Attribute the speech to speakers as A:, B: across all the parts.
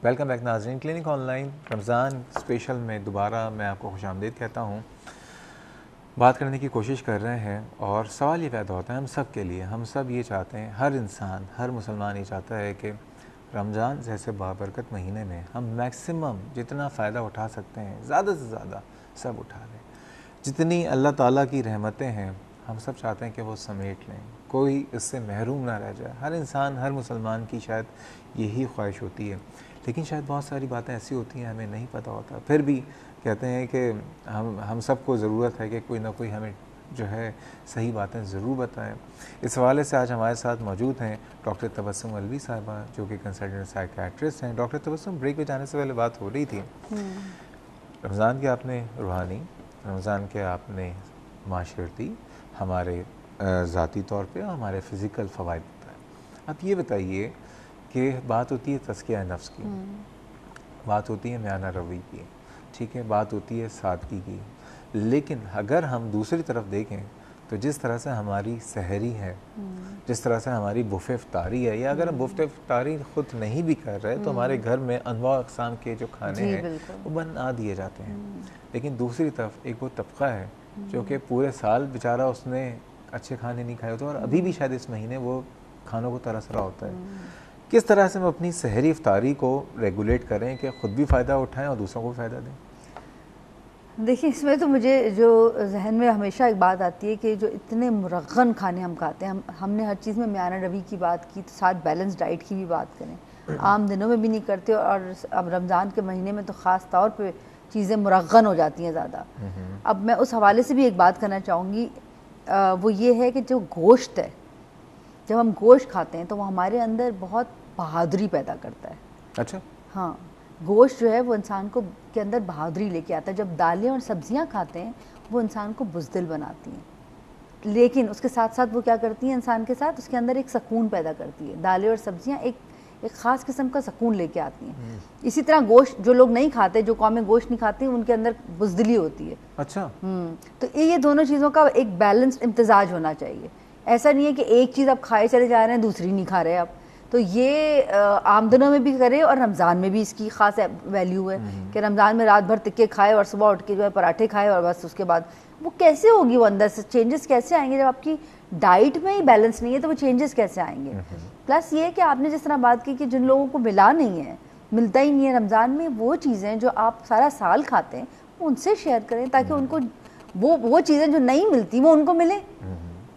A: Welcome back ناظرین، clinic on line Ramzan special میں دوبارہ میں آپ کو خوش آمدید کہتا ہوں. بات کرنے کی کوشش کر رہے ہیں اور سوال یہ پیدا ہوتا ہے ہم سب کے لیے. ہم سب یہ چاہتے ہیں، ہر انسان، ہر مسلمان یہ چاہتا ہے کہ رمضان جیسے بابرکت مہینے میں ہم میکسیمم جتنا فائدہ اٹھا سکتے ہیں زیادہ سے زیادہ سب اٹھا لیں. جتنی اللہ تعالیٰ کی رحمتیں ہیں ہم سب چاہتے ہیں کہ وہ سمیٹ لیں، کوئی اس سے محروم نہ رہ جائے. ہر انسان، ہر مسلمان کی شاید یہی خواہش ہوتی ہے، لیکن شاید بہت ساری باتیں ایسی ہوتی ہیں ہمیں نہیں پتہ ہوتا. پھر بھی کہتے ہیں کہ ہم سب کو ضرورت ہے کہ کوئی نہ کوئی ہمیں جو ہے صحیح باتیں ضرور بتائیں. اس حوالے سے آج ہمارے ساتھ موجود ہیں ڈاکٹر تبسم علوی صاحبہ، جو کہ کنسلٹنٹ سائیکیٹرسٹ ہیں. ڈاکٹر تبسم، بریک پہ جانے سے پہلے بات ہو رہی تھی، رمضان کے آپ نے روحانی، رمضان کے آپ نے معاشرتی، ہمارے ذاتی طور پہ اور ہمارے فزیکل فوائد بتائے. اب یہ بتائیے کہ بات ہوتی ہے تزکیہ نفس کی، بات ہوتی ہے میانہ روی کی، ٹھیک ہے، بات ہوتی ہے سادگی کی. لیکن اگر ہم دوسری طرف دیکھیں تو جس طرح سے ہماری سحری ہے، جس طرح سے ہماری بفے افطاری ہے، یا اگر ہم بفے افطاری خود نہیں بھی کر رہے تو ہمارے گھر میں انواع اقسام کے جو کھانے ہیں وہ بنا دیے جاتے ہیں. لیکن دوسری طرف ایک وہ طبقہ ہے جو کہ پورے سال بیچارہ اس نے اچھے کھانے نہیں کھائے ہوتے اور ابھی بھی شاید اس مہینے وہ کھانوں کو ترس رہا ہوتا ہے. کس طرح سے ہم اپنی سحری افطاری کو ریگولیٹ کریں کہ خود بھی فائدہ اٹھائیں اور دوسروں کو فائدہ دیں؟
B: دیکھیں، اس میں تو مجھے جو ذہن میں ہمیشہ ایک بات آتی ہے کہ جو اتنے مرغن کھانے ہم کھاتے ہیں، ہم نے ہر چیز میں میانہ روی کی بات کی، تو ساتھ بیلنس ڈائٹ کی بھی بات کریں. عام دنوں میں بھی نہیں کرتے اور اب رمضان کے مہینے میں تو خاص طور پہ چیزیں مرغن ہو جاتی ہیں زیادہ. اب میں اس حوالے سے بھی ایک بات کرنا چاہوں گی، وہ یہ ہے کہ جو گوشت ہے، جب ہم گوشت کھاتے ہیں تو وہ ہمارے اندر بہت بہادری پیدا کرتا ہے.
A: اچھا.
B: ہاں، گوشت جو ہے وہ انسان کو کے اندر بہادری لے کے آتا ہے. جب دالیں اور سبزیاں کھاتے ہیں وہ انسان کو بزدل بناتی ہیں، لیکن اس کے ساتھ ساتھ وہ کیا کرتی ہیں انسان کے ساتھ، اس کے اندر ایک سکون پیدا کرتی ہے. دالیں اور سبزیاں ایک خاص قسم کا سکون لے کے آتی ہیں. اسی طرح گوشت جو لوگ نہیں کھاتے، جو قومیں گوشت نہیں کھاتی، ان کے اندر بزدلی ہوتی ہے.
A: اچھا.
B: تو یہ دونوں چیزوں کا ایک بیلنس امتزاج ہونا چاہیے. ایسا نہیں ہے کہ ایک چیز آپ کھائے چلے جا رہے ہیں دوسری نہیں کھا رہے آپ. تو یہ آمدنوں میں بھی کرے اور رمضان میں بھی اس کی خاص ویلیو ہے کہ رمضان میں رات بھر تکے کھائے اور صبح اٹھ کے جو ہے پراٹھے کھائے اور بس اس کے بعد وہ کیسے ہوگی، وہ اندر سے چینجز کیسے آئیں گے؟ جب آپ کی ڈائٹ میں ہی بیلنس نہیں ہے تو وہ چینجز کیسے آئیں گے؟ پلس یہ کہ آپ نے جس طرح بات کی کہ جن لوگوں کو ملا نہیں ہے، ملتا ہی نہیں ہے رمضان میں، وہ چیزیں جو آپ سارا سال کھاتے ہیں ان سے شیئر کریں تاکہ ان کو وہ چیزیں جو نہیں ملتی وہ ان کو ملیں،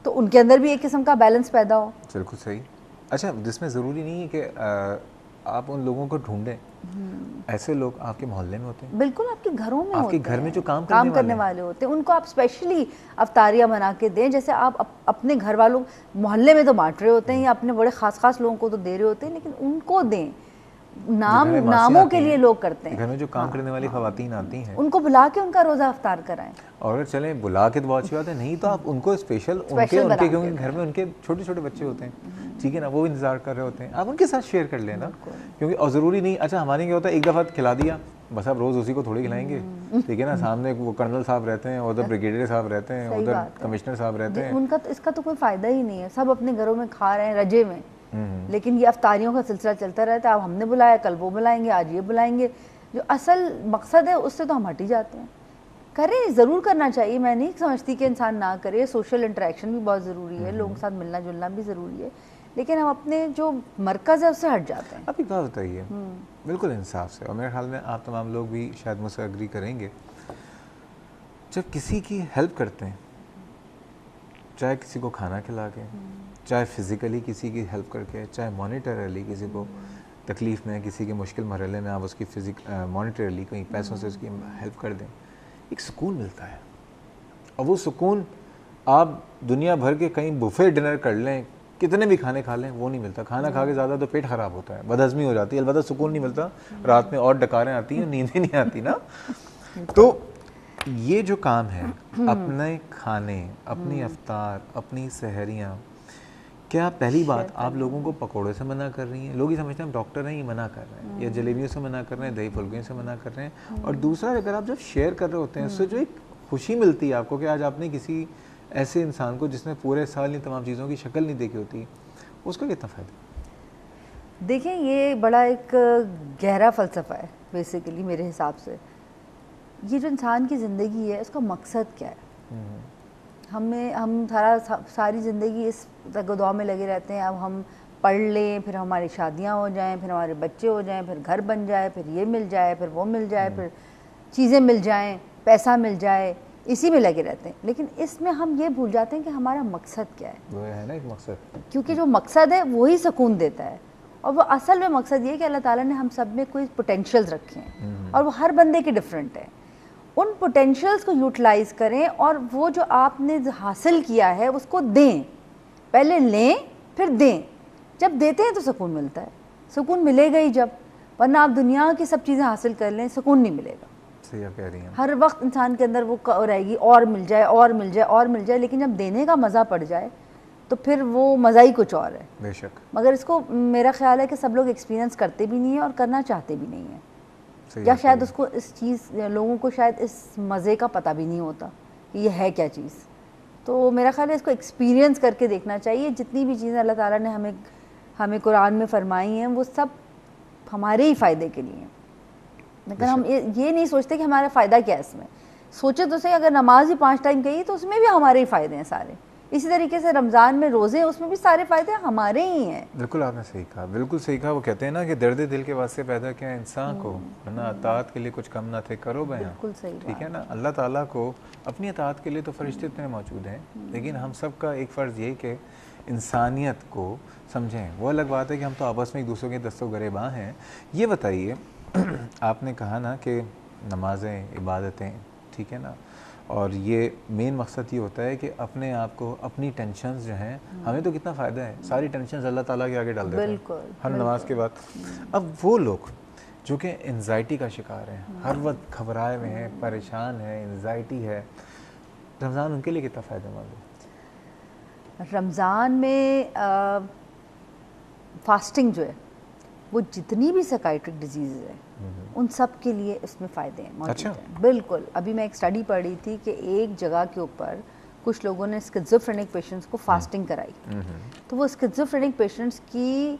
B: تو ان کے اندر بھی ایک قسم کا بیلنس پیدا ہو.
A: بالکل صحیح. اچھا، جس میں ضروری نہیں ہے کہ آپ ان لوگوں کو ڈھونڈیں، ایسے لوگ آپ کے محلے میں ہوتے ہیں،
B: بالکل آپ کے گھروں میں
A: آپ
B: ہوتے
A: کے گھر میں جو
B: کام کرنے والے ہوتے ہیں، ان کو آپ اسپیشلی افطاریاں بنا کے دیں. جیسے آپ اپنے گھر والوں محلے میں تو بانٹ رہے ہوتے ہیں یا اپنے بڑے خاص لوگوں کو تو دے رہے ہوتے ہیں، لیکن ان کو دیں. ناموں کے لیے لوگ کرتے ہیں،
A: گھر میں جو کام کرنے والی خواتین آتی ہیں
B: ان کو بلا کے ان کا روزہ افطار کرائیں.
A: اور اگر چلیں بلا کے تو بہت اچھی بات ہے، نہیں تو آپ ان کو اسپیشل ان کے کیونکہ گھر میں ان کے چھوٹے چھوٹے بچے ہوتے ہیں، ٹھیک ہے نا، وہ انتظار کر رہے ہوتے ہیں، آپ ان کے ساتھ شیئر کر لیں نا. کیونکہ اور ضروری نہیں، اچھا ہمارے کیا ہوتا ہے ایک دفعہ کھلا دیا بس آپ روز اسی کو تھوڑی کھلائیں گے، ٹھیک ہے نا. سامنے وہ کرنل صاحب رہتے ہیں، ادھر بریگیڈیئر صاحب رہتے ہیں، ادھر کمشنر صاحب رہتے ہیں.
B: ان کا اس کا تو کوئی فائدہ ہی نہیں ہے، سب اپنے گھروں میں کھا رہے ہیں رجے میں، لیکن یہ افطاریوں کا سلسلہ چلتا رہتا ہے. اب ہم نے بلایا، کل وہ بلائیں گے، آج یہ بلائیں گے. جو اصل مقصد ہے اس سے تو ہم ہٹ ہی جاتے ہیں. کریں، ضرور کرنا چاہیے، میں نہیں سمجھتی کہ انسان نہ کرے. سوشل انٹریکشن بھی بہت ضروری ہے، لوگوں کے ساتھ ملنا جلنا بھی ضروری ہے، لیکن ہم اپنے جو مرکز ہے اس سے ہٹ جاتے ہیں.
A: آپ ایک بات بتائیے بالکل انصاف سے، اور میرے خیال میں آپ تمام لوگ بھی شاید مجھ سے اگری کریں گے، جب کسی کی ہیلپ کرتے ہیں، چاہے کسی کو کھانا کھلا کے، چاہے فزیکلی کسی کی ہیلپ کر کے، چاہے مانیٹرلی کسی کو تکلیف میں، کسی کے مشکل مرحلے میں آپ اس کی مانیٹرلی کہیں پیسوں سے اس کی ہیلپ کر دیں، ایک سکون ملتا ہے. اور وہ سکون آپ دنیا بھر کے کہیں بفے ڈنر کر لیں، کتنے بھی کھانے کھا لیں، وہ نہیں ملتا. کھانا کھا کے زیادہ تو پیٹ خراب ہوتا ہے، بدہضمی ہو جاتی ہے، البتہ سکون نہیں ملتا. رات میں اور ڈکاریں آتی ہیں، نیندیں نہیں آتی نا. تو یہ جو کام ہے، اپنے کھانے، اپنی افطار، اپنی سحریاں، کیا پہلی بات آپ لوگوں کو پکوڑے سے منع کر رہی ہیں؟ لوگ یہ سمجھتے ہیں ہم ڈاکٹر ہیں، یہ منع کر رہے ہیں، یا جلیبیوں سے منع کر رہے ہیں، دہی پھلکیوں سے منع کر رہے ہیں. اور دوسرا اگر آپ جب شیئر کر رہے ہوتے ہیں، اس سے جو ایک خوشی ملتی ہے آپ کو کہ آج آپ نے کسی ایسے انسان کو جس نے پورے سال ان تمام چیزوں کی شکل نہیں دیکھی ہوتی، اس کا کتنا فائدہ؟
B: دیکھیں یہ بڑا ایک گہرا فلسفہ ہے بیسیکلی میرے حساب سے. یہ جو انسان کی زندگی ہے اس کا مقصد کیا ہے؟ ہم ساری زندگی اس تگ و دو میں لگے رہتے ہیں. اب ہم پڑھ لیں، پھر ہماری شادیاں ہو جائیں، پھر ہمارے بچے ہو جائیں، پھر گھر بن جائے، پھر یہ مل جائے، پھر وہ مل جائے، پھر چیزیں مل جائیں، پیسہ مل جائے، اسی میں لگے رہتے ہیں. لیکن اس میں ہم یہ بھول جاتے ہیں کہ ہمارا مقصد کیا ہے.
A: وہ ہے نا ایک مقصد،
B: کیونکہ جو مقصد ہے وہی سکون دیتا ہے. اور وہ اصل میں مقصد یہ ہے کہ اللہ تعالیٰ نے ہم سب میں کوئی پوٹینشیلز رکھے ہیں اور وہ ہر بندے کے ڈفرینٹ ہیں. ان پوٹینشیلز کو یوٹیلائز کریں اور وہ جو آپ نے حاصل کیا ہے اس کو دیں. پہلے لیں پھر دیں. جب دیتے ہیں تو سکون ملتا ہے. سکون ملے گا ہی جب، ورنہ آپ دنیا کی سب چیزیں حاصل کر لیں سکون نہیں ملے گا.
A: صحیح کہہ رہی ہیں.
B: ہر وقت انسان کے اندر وہ رہے گی اور مل جائے اور مل جائے اور مل جائے. لیکن جب دینے کا مزہ پڑ جائے تو پھر وہ مزہ ہی کچھ اور ہے.
A: بے شک.
B: مگر اس کو میرا خیال ہے کہ سب لوگ ایکسپیرینس کرتے بھی نہیں ہیں اور کرنا چاہتے بھی نہیں ہیں. یا شاید اس کو اس چیز لوگوں کو شاید اس مزے کا پتہ بھی نہیں ہوتا کہ یہ ہے کیا چیز. تو میرا خیال ہے اس کو ایکسپیرینس کر کے دیکھنا چاہیے. جتنی بھی چیزیں اللہ تعالیٰ نے ہمیں قرآن میں فرمائی ہیں وہ سب ہمارے ہی فائدے کے لیے ہیں. لیکن ہم یہ نہیں سوچتے کہ ہمارا فائدہ کیا ہے اس میں. سوچے تو صحیح، اگر نماز ہی 5 ٹائم کہی تو اس میں بھی ہمارے ہی فائدے ہیں سارے. اسی طریقے سے رمضان میں روزے ہیں، اس میں بھی سارے فائدے ہمارے ہی ہیں.
A: بالکل آپ نے صحیح کہا، بالکل صحیح کہا. وہ کہتے ہیں نا کہ درد دل کے واسطے پیدا کیا انسان کو، ورنہ اطاعت کے لیے کچھ کم نہ تھے کرو بیاں.
B: بالکل صحیح.
A: ٹھیک ہے نا. اللہ تعالیٰ کو اپنی اطاعت کے لیے تو فرشتے اتنے موجود ہیں، لیکن ہم سب کا ایک فرض یہ کہ انسانیت کو سمجھیں. وہ الگ بات ہے کہ ہم تو آپس میں ایک دوسرے کے دست و گریباں ہیں. یہ بتائیے آپ نے کہا نا کہ نمازیں، عبادتیں، ٹھیک ہے نا، اور یہ مین مقصد یہ ہوتا ہے کہ اپنے آپ کو، اپنی ٹینشنز جو ہیں، ہمیں تو کتنا فائدہ ہے. ساری ٹینشنز اللہ تعالیٰ کے آگے ڈال دیتے ہیں ہر نماز کے بعد. اب وہ لوگ جو کہ انزائٹی کا شکار ہیں، ہر وقت گھبرائے ہوئے ہیں، پریشان ہیں، انزائٹی ہے، رمضان ان کے لیے کتنا فائدہ مند ہے؟
B: رمضان میں فاسٹنگ جو ہے وہ جتنی بھی سائیکائٹرک ڈیزیز ہیں ان سب کے لیے اس میں فائدے ہیں موجود ہیں. بالکل. ابھی میں ایک اسٹڈی پڑھ رہی تھی کہ ایک جگہ کے اوپر کچھ لوگوں نے اسکیزوفرینک پیشنٹس کو فاسٹنگ کرائی تو وہ اسکیزوفرینک پیشنٹس کی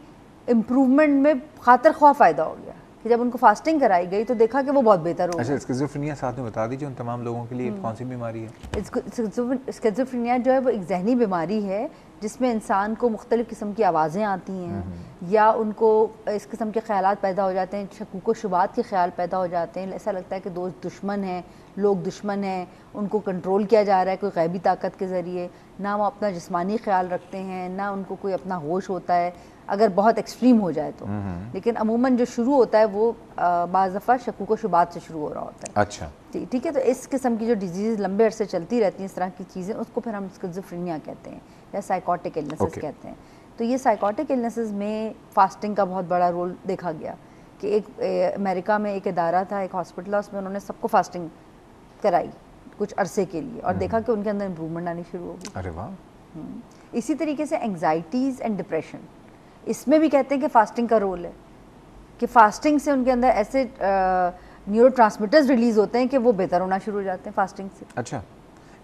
B: امپروومنٹ میں خاطر خواہ فائدہ ہو گیا کہ جب ان کو فاسٹنگ کرائی گئی تو دیکھا کہ وہ بہت بہتر ہو گیا.
A: اچھا، اسکیزوفرینیا ساتھ میں بتا دیجیے ان تمام لوگوں کے لیے کون سی بیماری ہے؟
B: اسکیزوفرینیا جو ہے وہ ایک ذہنی بیماری ہے جس میں انسان کو مختلف قسم کی آوازیں آتی ہیں یا ان کو اس قسم کے خیالات پیدا ہو جاتے ہیں، شکوک و شبہات کے خیال پیدا ہو جاتے ہیں. ایسا لگتا ہے کہ دوست دشمن ہیں، لوگ دشمن ہیں، ان کو کنٹرول کیا جا رہا ہے کوئی غیبی طاقت کے ذریعے. نہ وہ اپنا جسمانی خیال رکھتے ہیں، نہ ان کو کوئی اپنا ہوش ہوتا ہے اگر بہت ایکسٹریم ہو جائے تو. لیکن عموماً جو شروع ہوتا ہے وہ بعض دفعہ شکوک و شبہات سے شروع ہو رہا ہوتا ہے.
A: اچھا
B: ٹھیک ہے. تو اس قسم کی جو ڈیزیز لمبے عرصے چلتی رہتی ہیں، اس طرح کی چیزیں، اس کو پھر ہم اسکیزوفرینیا کہتے ہیں یا سائیکوٹک النیسز کہتے ہیں. تو یہ سائیکوٹک النیسز میں فاسٹنگ کا بہت بڑا رول دیکھا گیا کہ ایک امریکہ میں ایک ادارہ تھا، ایک ہاسپٹل، اس میں انہوں نے سب کو فاسٹنگ کرائی کچھ عرصے کے لیے اور دیکھا کہ ان کے اندر امپروومنٹ آنی شروع ہو گئی.
A: ارے واہ.
B: اسی طریقے سے انگزائٹیز اینڈ ڈپریشن، اس میں بھی کہتے ہیں کہ فاسٹنگ کا رول ہے کہ فاسٹنگ سے ان کے اندر ایسے نیورو ٹرانسمیٹرز ریلیز ہوتے ہیں کہ وہ بہتر ہونا شروع ہو جاتے ہیں فاسٹنگ سے.
A: اچھا،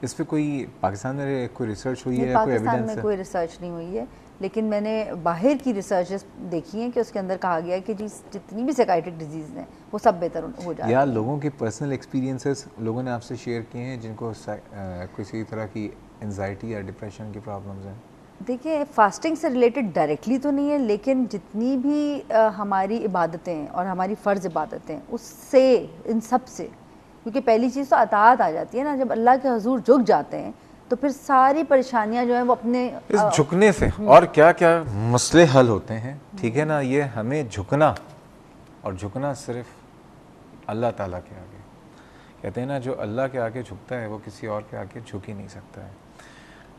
A: اس پہ کوئی پاکستان میں کوئی ریسرچ ہوئی ہے؟
B: پاکستان میں کوئی ریسرچ نہیں ہوئی ہے، لیکن میں نے باہر کی ریسرچز دیکھی ہیں کہ اس کے اندر کہا گیا ہے کہ جتنی بھی سائیکائٹرک ڈیزیز ہیں وہ سب بہتر ہو جاتے ہیں.
A: یا لوگوں کے پرسنل ایکسپیرینسز لوگوں نے آپ سے شیئر کیے ہیں جن کو کسی طرح کی انزائٹی یا ڈپریشن کی پرابلمز ہیں؟
B: دیکھیں فاسٹنگ سے ریلیٹڈ ڈائریکٹلی تو نہیں ہے، لیکن جتنی بھی ہماری عبادتیں اور ہماری فرض عبادتیں اس سے، ان سب سے، کیونکہ پہلی چیز تو اطاعت آ جاتی ہے نا. جب اللہ کے حضور جھک جاتے ہیں تو پھر ساری پریشانیاں جو ہیں وہ اپنے
A: اس جھکنے سے اور کیا کیا مسئلے حل ہوتے ہیں. ٹھیک ہے نا. یہ ہمیں جھکنا، اور جھکنا صرف اللہ تعالیٰ کے آگے. کہتے ہیں نا جو اللہ کے آگے جھکتا ہے وہ کسی اور کے آگے جھک ہی نہیں سکتا ہے.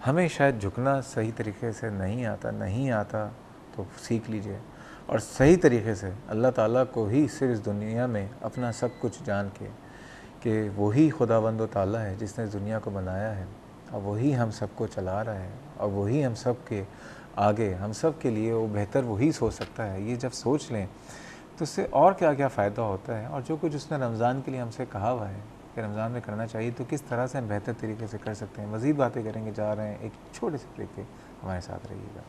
A: ہمیں شاید جھکنا صحیح طریقے سے نہیں آتا تو سیکھ لیجئے، اور صحیح طریقے سے اللہ تعالیٰ کو ہی صرف اس دنیا میں اپنا سب کچھ جان کے کہ وہی خداوند و تعالیٰ ہے جس نے اس دنیا کو بنایا ہے، اور وہی ہم سب کو چلا رہا ہے، اور وہی ہم سب کے آگے، ہم سب کے لیے وہ بہتر وہی سوچ سکتا ہے. یہ جب سوچ لیں تو اس سے اور کیا کیا فائدہ ہوتا ہے، اور جو کچھ اس نے رمضان کے لیے ہم سے کہا ہوا ہے کہ رمضان میں کرنا چاہیے تو کس طرح سے ہم بہتر طریقے سے کر سکتے ہیں. مزید باتیں کریں گے، جا رہے ہیں ایک چھوٹے سے بریک کے. ہمارے ساتھ رہیے گا.